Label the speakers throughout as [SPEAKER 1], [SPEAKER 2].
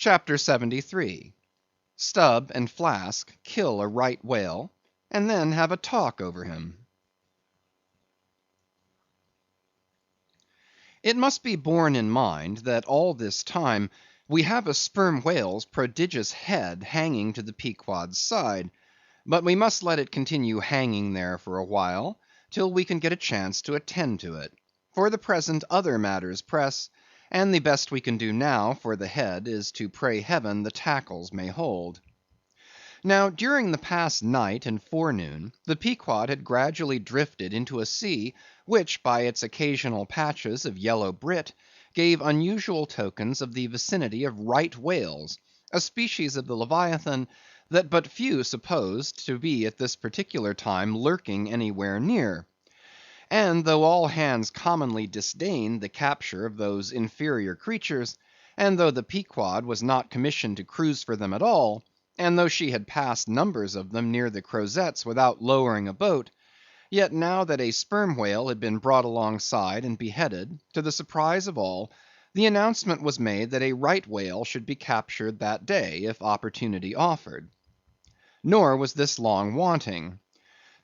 [SPEAKER 1] CHAPTER 73. Stubb and Flask kill a right whale, and then have a talk over him. It must be borne in mind that all this time we have a sperm whale's prodigious head hanging to the Pequod's side, but we must let it continue hanging there for a while, till we can get a chance to attend to it. For the present other matters press, and the best we can do now for the head is to pray Heaven the tackles may hold. Now, during the past night and forenoon, the Pequod had gradually drifted into a sea which, by its occasional patches of yellow brit, gave unusual tokens of the vicinity of right whales, a species of the Leviathan that but few supposed to be at this particular time lurking anywhere near. And though all hands commonly disdained the capture of those inferior creatures, and though the Pequod was not commissioned to cruise for them at all, and though she had passed numbers of them near the Crozetts without lowering a boat, yet now that a sperm whale had been brought alongside and beheaded, to the surprise of all, the announcement was made that a right whale should be captured that day, if opportunity offered. Nor was this long wanting.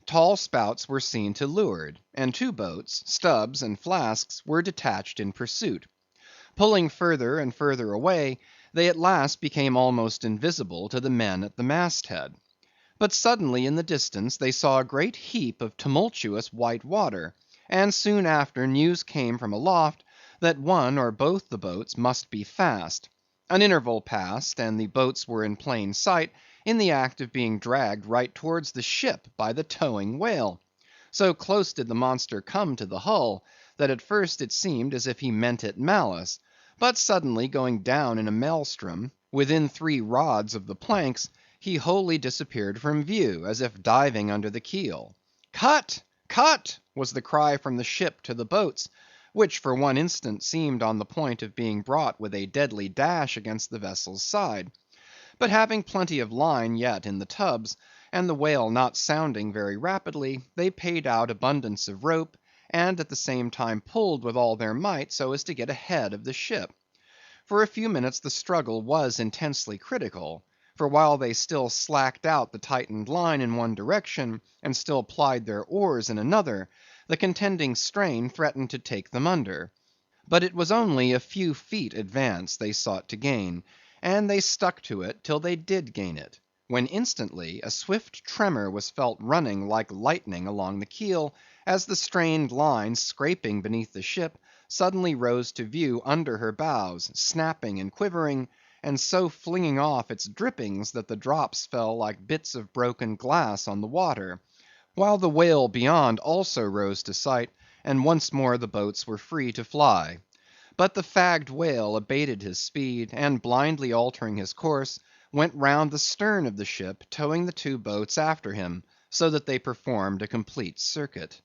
[SPEAKER 1] Tall spouts were seen to leeward, and two boats, Stubb's and Flask's, were detached in pursuit. Pulling further and further away, they at last became almost invisible to the men at the masthead. But suddenly in the distance they saw a great heap of tumultuous white water, and soon after news came from aloft that one or both the boats must be fast. An interval passed, and the boats were in plain sight, in the act of being dragged right towards the ship by the towing whale. So close did the monster come to the hull, that at first it seemed as if he meant it malice, but suddenly going down in a maelstrom, within 3 rods of the planks, he wholly disappeared from view, as if diving under the keel. "Cut! cut!" was the cry from the ship to the boats, which for one instant seemed on the point of being brought with a deadly dash against the vessel's side. But having plenty of line yet in the tubs, and the whale not sounding very rapidly, they paid out abundance of rope, and at the same time pulled with all their might so as to get ahead of the ship. For a few minutes the struggle was intensely critical, for while they still slacked out the tightened line in one direction, and still plied their oars in another, the contending strain threatened to take them under. But it was only a few feet advance they sought to gain, and they stuck to it till they did gain it, when instantly a swift tremor was felt running like lightning along the keel, as the strained line scraping beneath the ship suddenly rose to view under her bows, snapping and quivering, and so flinging off its drippings that the drops fell like bits of broken glass on the water, while the whale beyond also rose to sight, and once more the boats were free to fly. But the fagged whale abated his speed, and blindly altering his course, went round the stern of the ship, towing the 2 boats after him, so that they performed a complete circuit.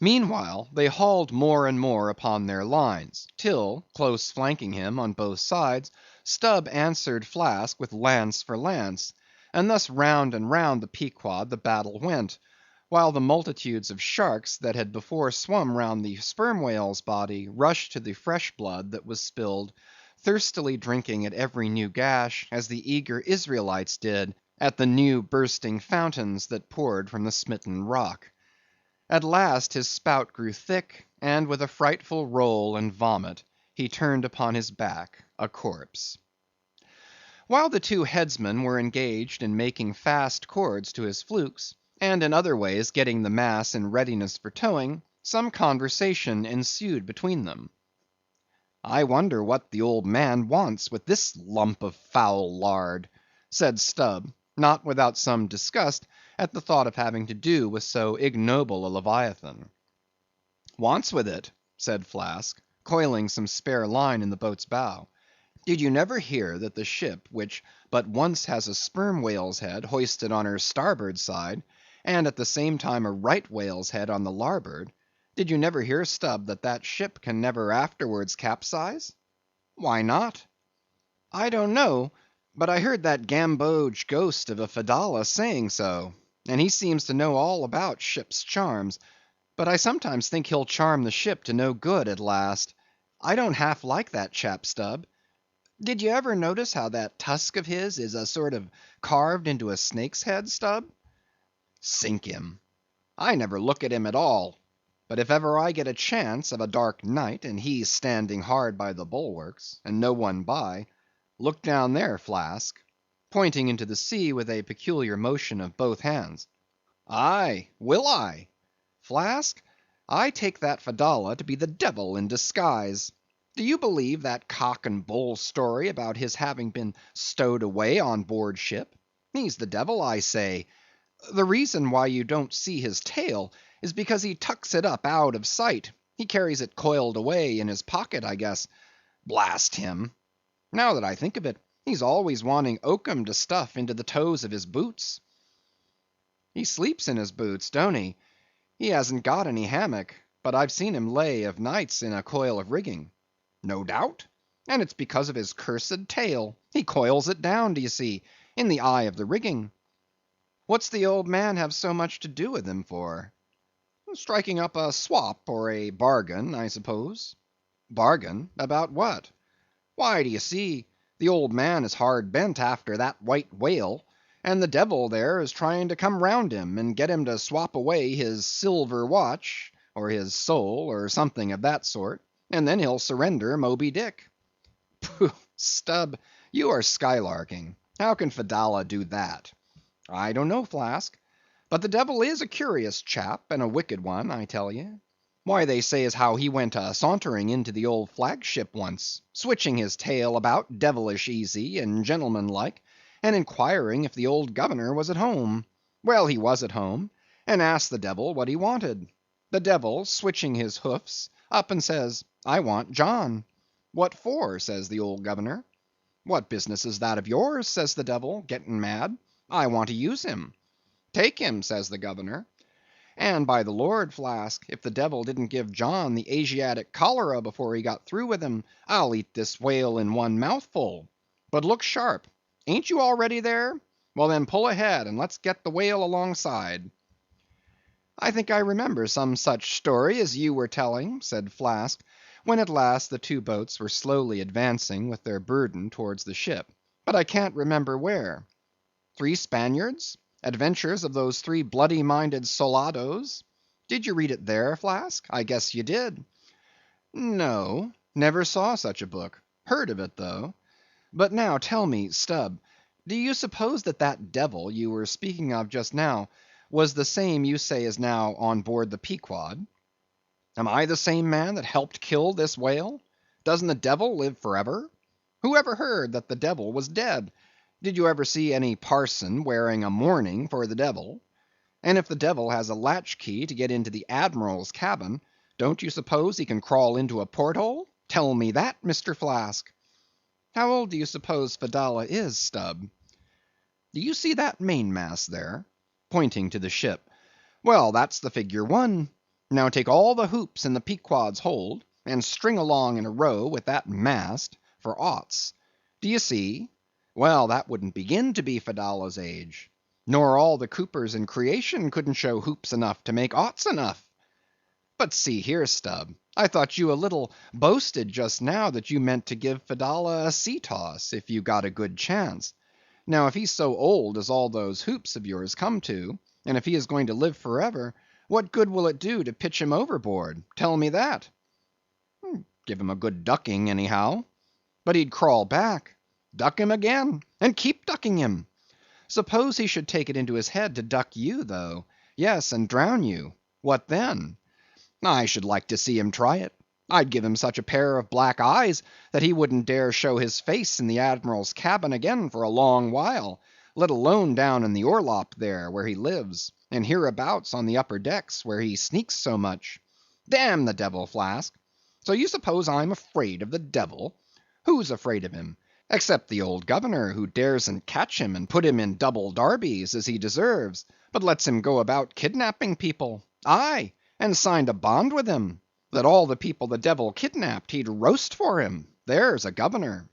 [SPEAKER 1] Meanwhile they hauled more and more upon their lines, till, close flanking him on both sides, Stubb answered Flask with lance for lance, and thus round and round the Pequod the battle went, while the multitudes of sharks that had before swum round the sperm whale's body rushed to the fresh blood that was spilled, thirstily drinking at every new gash, as the eager Israelites did at the new bursting fountains that poured from the smitten rock. At last his spout grew thick, and with a frightful roll and vomit, he turned upon his back a corpse. While the 2 headsmen were engaged in making fast cords to his flukes, and in other ways getting the mass in readiness for towing, some conversation ensued between them. "I wonder what the old man wants with this lump of foul lard," said Stubb, not without some disgust at the thought of having to do with so ignoble a Leviathan. "Wants with it?" said Flask, coiling some spare line in the boat's bow. "Did you never hear that the ship, which but once has a sperm whale's head hoisted on her starboard side, and at the same time a right whale's head on the larboard, did you never hear, Stubb, that that ship can never afterwards capsize?" "Why not?" "I don't know, but I heard that gamboge ghost of a Fedallah saying so, and he seems to know all about ships' charms, but I sometimes think he'll charm the ship to no good at last. I don't half like that chap, Stubb. Did you ever notice how that tusk of his is a sort of carved into a snake's head, Stubb? Sink him. I never look at him at all, but if ever I get a chance of a dark night, and he standing hard by the bulwarks, and no one by, look down there, Flask, pointing into the sea with a peculiar motion of both hands. Aye, will I? Flask, I take that Fedallah to be the devil in disguise. Do you believe that cock and bull story about his having been stowed away on board ship? He's the devil, I say. The reason why you don't see his tail is because he tucks it up out of sight. He carries it coiled away in his pocket, I guess. Blast him! Now that I think of it, he's always wanting oakum to stuff into the toes of his boots. He sleeps in his boots, don't he? He hasn't got any hammock, but I've seen him lay of nights in a coil of rigging. No doubt, and it's because of his cursed tail. He coils it down, do you see, in the eye of the rigging. What's the old man have so much to do with him for? Striking up a swap or a bargain, I suppose. Bargain? About what? Why, do you see, the old man is hard bent after that white whale, and the devil there is trying to come round him and get him to swap away his silver watch, or his soul, or something of that sort, and then he'll surrender Moby Dick. Pooh, Stubb, you are skylarking. How can Fedallah do that? I don't know, Flask, but the devil is a curious chap, and a wicked one, I tell ye. Why, they say as how he went sauntering into the old flagship once, switching his tail about devilish easy and gentlemanlike, and inquiring if the old governor was at home. Well, he was at home, and asked the devil what he wanted. The devil, switching his hoofs, up and says, I want John. What for? Says the old governor. What business is that of yours? Says the devil, getting mad. I want to use him. Take him, says the governor. And by the Lord, Flask, if the devil didn't give John the Asiatic cholera before he got through with him, I'll eat this whale in one mouthful. But look sharp. Ain't you already there? Well then pull ahead, and let's get the whale alongside. I think I remember some such story as you were telling, said Flask, when at last the two boats were slowly advancing with their burden towards the ship. But I can't remember where. 3 Spaniards? Adventures of those 3 bloody-minded soldados? Did you read it there, Flask? I guess you did. No, never saw such a book. Heard of it, though. But now tell me, Stubb, do you suppose that that devil you were speaking of just now was the same you say is now on board the Pequod? Am I the same man that helped kill this whale? Doesn't the devil live forever? Who ever heard that the devil was dead? Did you ever see any parson wearing a mourning for the devil? And if the devil has a latchkey to get into the admiral's cabin, don't you suppose he can crawl into a porthole? Tell me that, Mr. Flask. How old do you suppose Fedallah is, Stubb? Do you see that mainmast there? Pointing to the ship. Well, that's the figure 1. Now take all the hoops in the Pequod's hold, and string along in a row with that mast for oughts. Do you see? Well, that wouldn't begin to be Fedallah's age. Nor all the coopers in creation couldn't show hoops enough to make oughts enough. But see here, Stubb, I thought you a little boasted just now that you meant to give Fedallah a sea toss if you got a good chance. Now, if he's so old as all those hoops of yours come to, and if he is going to live forever, what good will it do to pitch him overboard? Tell me that. Give him a good ducking, anyhow. But he'd crawl back. Duck him again, and keep ducking him. Suppose he should take it into his head to duck you, though. Yes, and drown you. What then? I should like to see him try it. I'd give him such a pair of black eyes that he wouldn't dare show his face in the admiral's cabin again for a long while, let alone down in the orlop there, where he lives, and hereabouts on the upper decks, where he sneaks so much. Damn the devil, Flask. So you suppose I'm afraid of the devil? Who's afraid of him? Except the old governor, who daresn't catch him and put him in double darbies, as he deserves, but lets him go about kidnapping people. Aye, and signed a bond with him, that all the people the devil kidnapped he'd roast for him. There's a governor.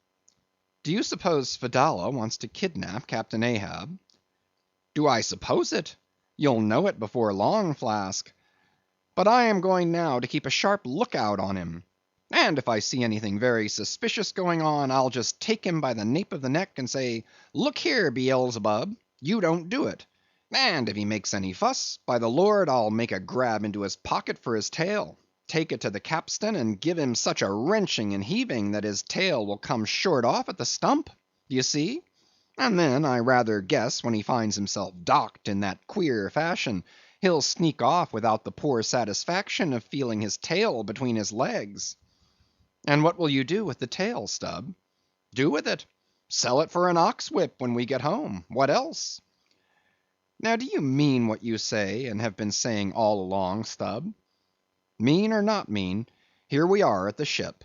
[SPEAKER 1] Do you suppose Fedallah wants to kidnap Captain Ahab? Do I suppose it? You'll know it before long, Flask. But I am going now to keep a sharp lookout on him. And if I see anything very suspicious going on, I'll just take him by the nape of the neck and say, Look here, Beelzebub, you don't do it. And if he makes any fuss, by the Lord, I'll make a grab into his pocket for his tail, take it to the capstan, and give him such a wrenching and heaving that his tail will come short off at the stump. Do you see? And then I rather guess when he finds himself docked in that queer fashion, he'll sneak off without the poor satisfaction of feeling his tail between his legs. And what will you do with the tail, Stubb? Do with it? Sell it for an ox whip when we get home. What else? Now do you mean what you say and have been saying all along, Stubb? Mean or not mean, here we are at the ship.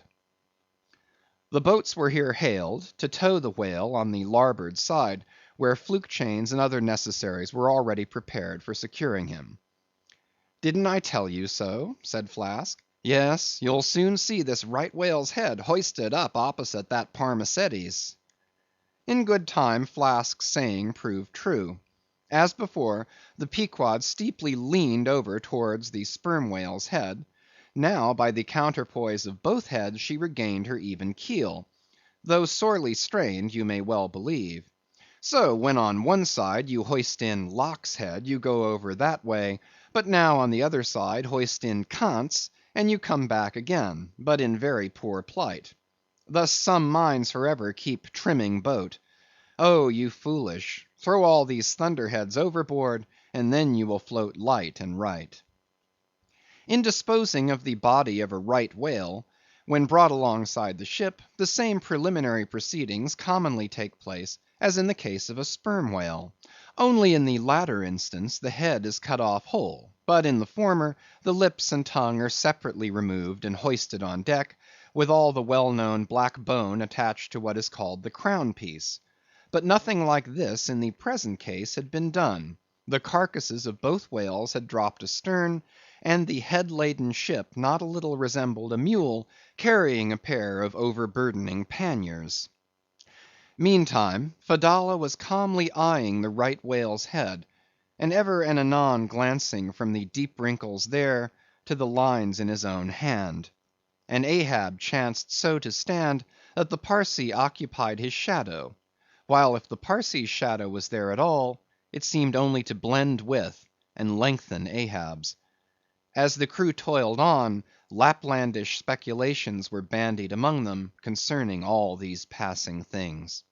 [SPEAKER 1] The boats were here hailed to tow the whale on the larboard side, where fluke chains and other necessaries were already prepared for securing him. Didn't I tell you so? Said Flask. Yes, you'll soon see this right whale's head hoisted up opposite that Parmacetes. In good time Flask's saying proved true. As before, the Pequod steeply leaned over towards the sperm whale's head. Now, by the counterpoise of both heads, she regained her even keel, though sorely strained, you may well believe. So, when on one side you hoist in Locke's head, you go over that way, but now on the other side hoist in Kant's, and you come back again, but in very poor plight. Thus some minds forever keep trimming boat. Oh, you foolish, throw all these thunderheads overboard, and then you will float light and right. In disposing of the body of a right whale, when brought alongside the ship, the same preliminary proceedings commonly take place as in the case of a sperm whale. Only in the latter instance the head is cut off whole, but in the former the lips and tongue are separately removed and hoisted on deck, with all the well-known black bone attached to what is called the crown piece. But nothing like this in the present case had been done. The carcasses of both whales had dropped astern, and the head-laden ship not a little resembled a mule carrying a pair of overburdening panniers. Meantime, Fedallah was calmly eyeing the right whale's head, and ever and anon glancing from the deep wrinkles there to the lines in his own hand. And Ahab chanced so to stand that the Parsee occupied his shadow, while if the Parsee's shadow was there at all, it seemed only to blend with and lengthen Ahab's. As the crew toiled on, Laplandish speculations were bandied among them concerning all these passing things.